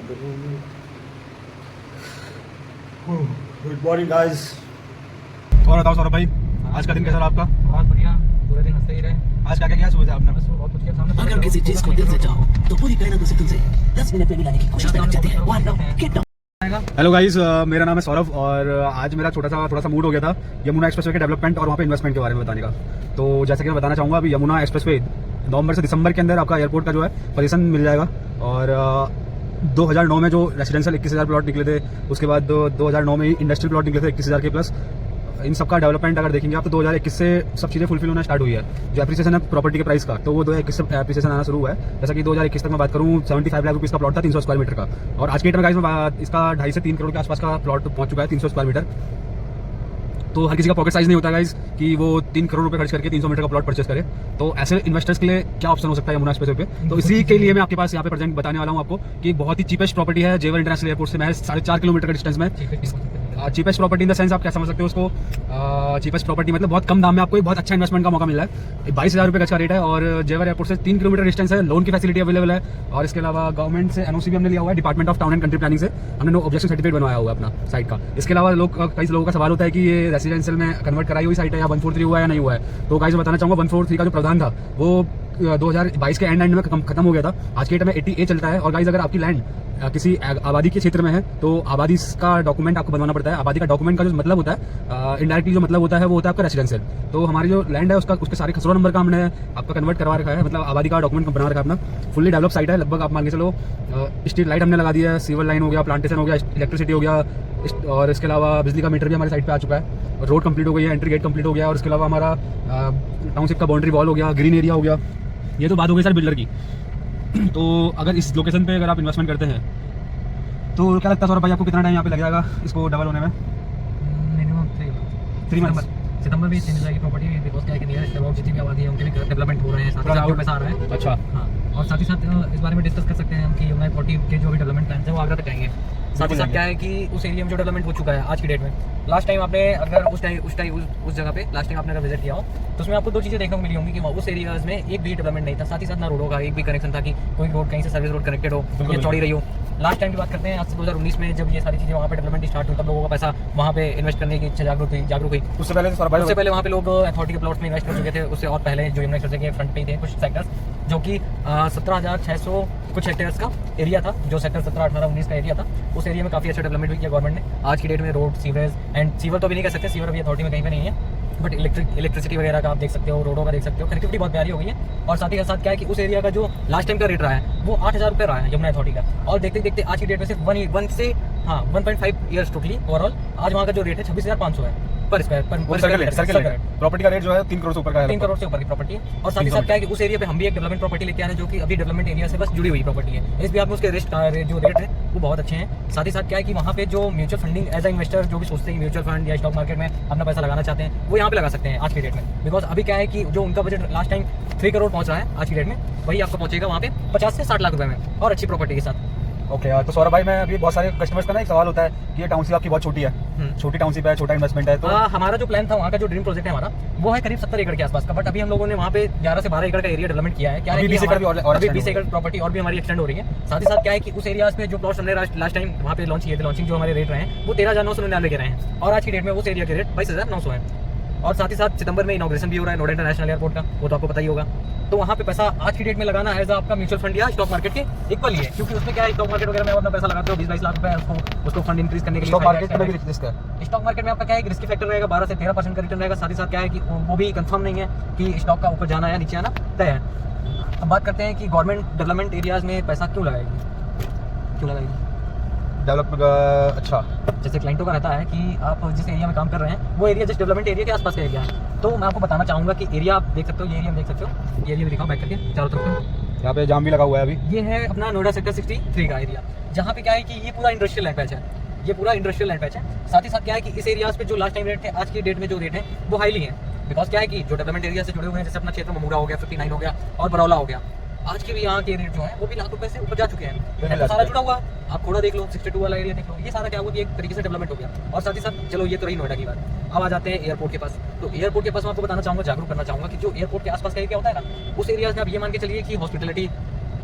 Good morning guys. और बताओ सौरभ भाई, आज का दिन कैसा रहा आपका? बहुत बढ़िया, पूरे दिन हंसते ही रहे। आज क्या क्या किया सुबह से आपने? बस बहुत कुछ किया सामने। अगर किसी चीज को दिल से चाहो तो पूरी मेहनत उसे तुमसे 10 मिनट में मिलाने की कोशिश करना चाहते हैं। Why not? Get down. Hello guys, मेरा नाम है सौरभ और आज मेरा थोड़ा सा मूड हो गया था यमुना एक्सप्रेसवे के डेवलपमेंट और वहाँ पे इन्वेस्टमेंट के बारे में बताने का। तो जैसे कि मैं बताना चाहूँगा, अभी यमुना एक्सप्रेसवे नवंबर से दिसंबर के अंदर आपका एयरपोर्ट का जो है पोजीशन मिल जाएगा। और 2009 में जो रेसिडेंशियल 21,000 प्लॉट निकले थे, उसके बाद 2009 में ही इंडस्ट्रियल प्लॉट निकले थे 21,000 के प्लस। इन सब का डेवलपमेंट अगर देखेंगे आप तो 2021 से सब चीज़ें फुलफिल होना स्टार्ट हुई है। जो एप्रिसिएशन है प्रॉपर्टी के प्राइस का, तो वो 2021 से एप्रिसिएशन आना शुरू हुआ है। जैसा कि 2021 तक मैं बात करूँ 75 लाख रुपीज़ का प्लॉट था 300 स्क्वायर मीटर का, और आज के डेट में गाइस में इसका 2.5 से 3 करोड़ के आसपास का प्लॉट पहुंच चुका है 300 स्क्वायर मीटर। तो हर किसी का पॉकेट साइज नहीं होता गाइस कि वो 3 करोड़ रुपए खर्च करके 300 मीटर का प्लॉट परचेस करे। तो ऐसे इन्वेस्टर्स के लिए क्या ऑप्शन हो सकता है यमुना एक्सप्रेसवे पे? तो इसी के लिए मैं आपके पास यहाँ पे प्रेजेंट बताने वाला हूँ आपको कि बहुत ही चीपेस्ट प्रॉपर्टी है जेवर इंटरनेशनल एयरपोर्ट से महज 4.5 किलोमीटर के डिस्टेंस में। Cheapest property in the sense आप क्या समझ सकते हो उसको? चीपेस्ट प्रॉपर्टी मतलब बहुत कम दाम में आपको एक बहुत अच्छा इन्वेस्टमेंट का मौका मिल रहा है। 22,000 रुपये का रेट है और जेवर एयरपोर्ट से 3 किलोमीटर डिस्टेंस है। लोन की फैसिलिटी अवेलेबल है और इसके अलावा गवर्नमेंट से एनओसी भी हमने लिया हुआ है, department of town and country planning से हमने नो ऑब्जेक्शन सर्टिफिकेट बनवाया हुआ है अपना साइट का। इसके अलावा कई लोगों का सवाल होता है कि ये रेसिडेंशियल में कन्वर्ट कराई हुई साइट है या 143 हुआ है या नहीं हुआ है। तो गाइस मैं बताना चाहूँगा 143 का जो प्रावधान था वो 2022 के एंड में खत्म हो गया था। आज के डेट में 80A चलता है। और गाइस अगर आपकी लैंड किसी आबादी के क्षेत्र में है तो आबादी का डॉक्यूमेंट आपको बनवाना पड़ता है। आबादी का डॉक्यूमेंट का जो मतलब होता है इनडायरेक्टली जो मतलब होता है वो होता है आपका रेसिडेंशियल। तो हमारी जो लैंड है उसके सारे खसरा नंबर का हमने आपका कन्वर्ट करवा रखा है, मतलब आबादी का डॉक्यूमेंट बना रखा है अपना। फुल्ली डेवलप साइट है, लगभग आप मान के चलो स्ट्रीट लाइट हमने लगा दी है, सीवर लाइन हो गया, प्लांटेशन हो गया, इलेक्ट्रिसिटी हो गया, और इसके अलावा बिजली का मीटर भी हमारे साइट पे आ चुका है। रोड कंप्लीट हो गई है, एंट्री गेट कंप्लीट हो गया, और इसके अलावा हमारा टाउनशिप का बाउंड्री वॉल हो गया, ग्रीन एरिया हो गया। ये तो बात हो गई सर बिल्डर की। तो अगर इस लोकेशन पे अगर आप इन्वेस्टमेंट करते हैं तो क्या लगता है सौरभ भाई आपको कितना टाइम यहाँ पे लग जाएगा इसको डबल होने में? Minimum 3 month. सितंबर में चेंज जाएगी प्रॉपर्टी, बिकॉज क्या है कि नियरेस्ट अबाउट जितनी भी आबादी है उनके भी डेवलपमेंट हो रहे हैं, साथ ही साथ पैसा आ रहा है। अच्छा, हाँ, और साथ ही साथ इस बारे में डिस्कस कर सकते हैं हम कि यमुना 40 के जो भी डेवलपमेंट प्लान है वो आगरा तक जाएंगे। साथ ही साथ क्या है कि उस एरिया में जो डेवलपमेंट हो चुका है आज की डेट में, लास्ट टाइम आपने अगर उस जगह पे लास्ट टाइम आपने अगर विजिट किया हो तो उसमें आपको 2 चीज़ें देखने को मिली होंगी कि उस एरियाज में एक भी डेवलपमेंट नहीं था, साथ ही साथ ना रोडों का एक भी कनेक्शन था कि कोई रोड कहीं से सर्विस रोड कनेक्टेड हो या चौड़ी रही हो। लास्ट टाइम की बात करते हैं, आज से 2019 में जब ये सारी चीज़ें वहाँ पे डेवलपमेंट स्टार्ट हुई तब लोगों का पैसा वहाँ पे इन्वेस्ट करने की इच्छा जागरूक हुई। उससे पहले वहाँ पे लोग अथॉरिटी के प्लॉट्स में इन्वेस्ट कर चुके थे। उससे और पहले जो यमुना एक्सप्रेसवे के फ्रंट पे थे कुछ सेक्टर्स जो कि 17,600 कुछ हेक्टेयर्स का एरिया था, जो सेक्टर 17, 18, 19 का एरिया था, उस एरिया में काफ़ी अच्छा डेवलपमेंट भी किया गवर्नमेंट ने। आज की डेट में रोड, सीवरेज एंड सीवर तो अभी नहीं कह सकते, सीवर अभी अथॉरिटी में कहीं पे नहीं है, बट इलेक्ट्रिसिटी वगैरह का आप देख सकते हो, रोडों का देख सकते हो, कनेक्टिविटी बहुत प्यारी हो गई है। और साथ ही साथ क्या है कि उस एरिया का जो लास्ट टाइम का रेट रहा है वो 8,000 रुपये रहा है यमुना अथॉरिटी का, और देखते देखते आज की डेट में सिर्फ 1.5 ईयर्स टोटली ओवरऑल आज वहाँ का जो रेट है 26,500 है पर स्क्वायर पर प्रॉपर्टी का रेट जो है 3 करोड़ से ऊपर का है, 3 करोड़ से ऊपर की प्रॉपर्टी है। और साथ ही साथ क्या है कि उस एरिया पे हम भी एक डेवलपमेंट प्रॉपर्टी लेके आ रहे हैं जो कि अभी डेवलपमेंट एरिया से बस जुड़ी हुई प्रॉपर्टी है। इस बिहार में उसके जो रेट है वो बहुत अच्छे हैं। साथ ही साथ क्या है कि वहाँ पे जो mutual funding as a investor जो भी सोचते हैं म्यूचुअल फंड या स्टॉक मार्केट में अपना पैसा लगाना चाहते हैं वो यहाँ पे लगा सकते हैं आज की डेट में। बिकॉज अभी क्या है कि जो उनका बजट लास्ट टाइम 3 करोड़ पहुँच रहा है आज की डेट में, वही आपको पहुँचेगा वहाँ पे 50 से 60 लाख रुपए में और अच्छी प्रॉपर्टी के साथ। ओके तो सौरभ भाई, मैं अभी बहुत सारे कस्टमर्स का ना एक सवाल होता है कि ये टाउनशिप आपकी बहुत छोटी है, छोटी टाउनशिप है, छोटा इन्वेस्टमेंट है। तो हमारा जो प्लान था वहाँ का जो ड्रीम प्रोजेक्ट है हमारा वो है करीब 70 एकड़ के आसपास का, बट अभी हम लोगों ने वहाँ पे 11 से 12 एकड़ का एरिया डेवलपमेंट किया है। क्या है कि 20 एकड़ प्रॉपर्टी और भी हमारी एक्सटेंड हो रही है। साथ ही साथ क्या है कि उस एरियाज में जो प्लॉट्स हमने लास्ट टाइम वहाँ पे लॉन्च किए थे, लॉन्चिंग जो हमारे रेट रहे हैं वो 13,999 के रहे हैं, और आज की डेट में उस एरिया के रेट 22,900 है। और साथ ही साथ सितंबर में इनॉग्रेशन भी हो रहा है नोएडा इंटरनेशनल एयरपोर्ट का, वो तो आपको पता ही होगा। तो वहाँ पे पैसा आज की डेट में लगाना है आपका म्यूचुअल फंड या स्टॉक मार्केट के इक्वल ही है, क्योंकि उसमें क्या है स्टॉक मार्केट वगैरह में अपना पैसा लगाते हो 20-22 लाख रुपए उसको फंड इंक्रीज करने के लिए। स्टॉक मार्केट में आपका क्या है रिस्की फैक्टर रहेगा, 12 से 13% का रिटर्न रहेगा। साथ ही साथ क्या है कि वो भी कंफर्म नहीं है कि स्टॉक का ऊपर जाना या नीचे आना तय है। अब बात करते हैं कि गवर्नमेंट डेवलपमेंट एरियाज में पैसा क्यों लगाएगी डेवलप अच्छा, जैसे क्लाइंटों का रहता है कि आप जिस एरिया में काम कर रहे हैं वो एरिया जिस डेवलपमेंट एरिया के आसपास का एरिया है। तो मैं आपको बताना चाहूँगा कि एरिया आप देख सकते हो, ये एरिया देख सकते हो, ये एरिया भी दिखाओ बैक करके चारों तरफ। यहाँ पे जाम भी लगा हुआ है अभी। ये है अपना नोएडा सेक्टर 63 का एरिया, जहाँ पे क्या है कि ये पूरा इंडस्ट्रियल लैंड पैच है, ये पूरा इंडस्ट्रियल लैंड पैच है। साथ ही साथ क्या है कि इस एरियाज पे जो लास्ट टाइम रेट थे आज की डेट में जो रेट है वो हाईली है। बिकॉज क्या है कि जो डेवलपमेंट एरिया से जुड़े हुए हैं, जैसे अपना क्षेत्र ममूरा हो गया, 59 हो गया और बरौला हो गया, आज के भी यहाँ के रेट जो है वो भी लाख रुपए से ऊपर जा चुके हैं। तो सारा जुड़ा हुआ, आप थोड़ा देख लो, 62 वाला एरिया देख लो, ये सारा क्या हुआ कि एक तरीके से डेवलपमेंट हो गया। और साथ ही साथ चलो ये तो रही नोएडा की बात, अब आ जाते हैं एयरपोर्ट के पास। तो एयरपोर्ट के पास मैं आपको बताना चाहूँगा, जागरूक करना चाहूँगा कि जो एयरपोर्ट के आसपास का एरिया होता है ना, उस एरिया में आप ये मान के चलिए कि hospitality,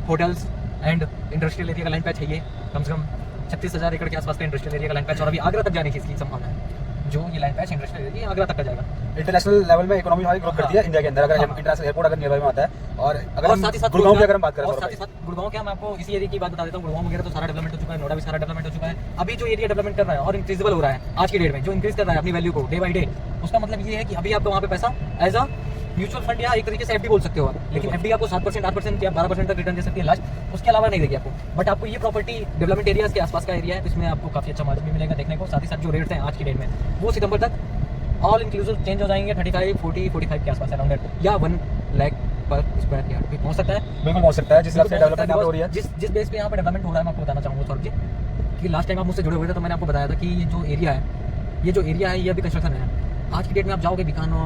hotels and industrial area का लैंड पैच है ये कम से कम 36,000 एकड़ के आसपास का इंडस्ट्रियल एरिया का लैंड पैच, और अभी आगरा तक जाने की इसकी संभावना है। जो ये land patch industrial area Agra तक का जाएगा। इंटरनेशनल लेवल में इकोनॉमी हमारी ग्रो करती है इंडिया के अंदर, अगर इंटरनेशनल एयरपोर्ट अगर नियर में आता है। और अगर और साथ ही साथ गुड़गांव की अगर हम बात करें, और साथ ही साथ गुड़गांव के, हम आपको इसी एरिया की बात बता देता हूँ। गुड़गांव वगैरह तो सारा डेवलपमेंट हो चुका है, नोएडा भी सारा डेवलपमेंट हो चुका है। अभी जो एरिया डेवलपमेंट कर रहा है और इंक्रीजेबल हो रहा है आज की डेट में, जो इंक्रीज कर रहा है अपनी वैल्यू को डे बाई डे, उसका मतलब ये है कि अभी आपको वहाँ पे पैसा एज अ म्यूचुअल फंड या एक तरीके से एफडी बोल सकते हो आप, लेकिन एफडी आपको 7%, 8% या 12% तक रिटर्न दे सकती है लास्ट, उसके अलावा नहीं देगी आपको। बट आपको ये प्रॉपर्टी डेवलपमेंट एरियाज के आसपास का एरिया है, इसमें आपको काफी अच्छा मार्जिन भी मिलेगा देखने को। साथ ही साथ जो रेट्स हैं आज की डेट में वो सितंबर तक ऑल इंक्लूसिव चेंज हो जाएंगे 35, 40, 45 के आसपास अराउंड, या 1 लाख पर स्क्वायर यार्ड भी पहुंच सकता है। बिल्कुल पहुंच सकता है, जिस हिसाब से डेवलपमेंट यहाँ पे हो रही है, जिस बेस पे यहाँ पे डेवलपमेंट हो रहा है, मैं आपको बताना चाहूँगा सौरभ जी कि लास्ट टाइम आप मुझसे जुड़े हुए थे तो मैंने आपको बताया था कि ये जो एरिया है ये अभी कंस्ट्रक्शन है। आज की डेट में आप जाओगे बिकानो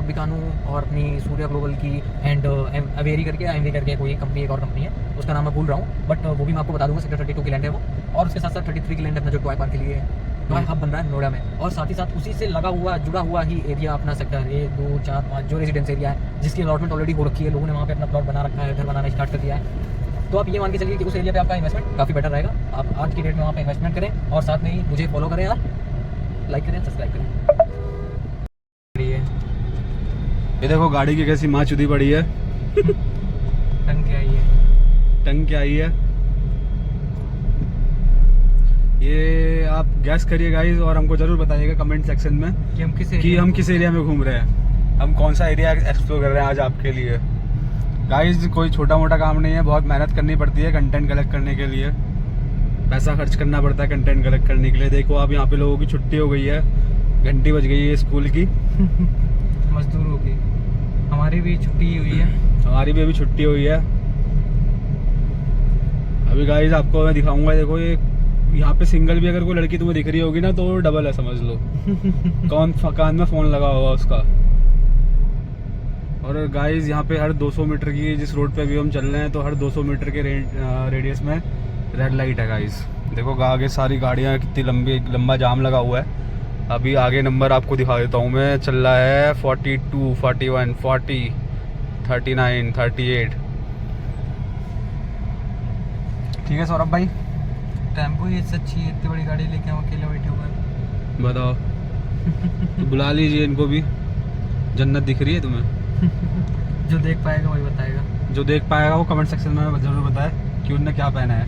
और अपनी सूर्या ग्लोबल की एंड अवेरी करके कोई कंपनी, एक और कंपनी है, उसका नाम मैं भूल रहा हूँ, बट वो भी मैं आपको बता दूंगा। सेक्टर 32 की लैंड है वो, और उसके साथ साथ 33 की लैंड है अपना जो टॉय पार्क के लिए टॉय हब बन रहा है नोएडा में, और साथ ही साथ उसी से जुड़ा हुआ ही एरिया अपना सेक्टर 1, 2, 4, 5 जो रेजिडेंस एरिया है, जिसकी अलॉटमेंट ऑलरेडी हो रखी है, लोगों ने वहाँ पे अपना प्लॉट बना रखा है, घर बनाना स्टार्ट कर दिया है। तो आप ये मान के चलिए कि उस एरिया पे आपका इन्वेस्टमेंट काफ़ी बेटर रहेगा। आप आज की डेट में वहाँ पे इन्वेस्टमेंट करें, और साथ में ही मुझे फॉलो करें यार, लाइक करें, सब्सक्राइब करें। ये देखो गाड़ी की कैसी माँ चुदी पड़ी है। टंग क्या आई है ये आप गैस करिए गाइस, और हमको जरूर बताइएगा कमेंट सेक्शन में कि हम किस एरिया में घूम रहे हैं, हम कौन सा एरिया एक्सप्लोर कर रहे हैं आज आपके लिए। गाइस कोई छोटा मोटा काम नहीं है, बहुत मेहनत करनी पड़ती है कंटेंट कलेक्ट करने के लिए, पैसा खर्च करना पड़ता है कंटेंट कलेक्ट करने के लिए। देखो आप यहाँ पे लोगों की छुट्टी हो गई है, घंटी बज गई है स्कूल की, मजदूरों की, हमारी भी छुट्टी हुई है, हमारी भी अभी छुट्टी हुई है। अभी गाइस आपको मैं दिखाऊंगा, देखो ये यहाँ पे सिंगल भी अगर कोई लड़की तुम्हें दिख रही होगी ना तो डबल है समझ लो। कौन कान में फोन लगा होगा उसका। और गाइस यहाँ पे हर 200 मीटर की, जिस रोड पे अभी हम चल रहे हैं, तो हर 200 मीटर के रेडियस में रेड लाइट है गाइस। देखो आगे सारी गाड़ियाँ, कितनी लंबा जाम लगा हुआ है। अभी आगे नंबर आपको दिखा देता हूँ मैं, चल रहा है 42, 41, 40, 39, 38। ठीक है सौरभ भाई, टेम्पो ये सच्ची इतनी बड़ी गाड़ी लेके हम अकेले बैठे हुए हैं, बताओ। तो बुला लीजिए इनको भी, जन्नत दिख रही है तुम्हें। जो देख पाएगा वही बताएगा। जो देख पाएगा वो कमेंट सेक्शन में जरूर बताए कि उनने क्या पहना है।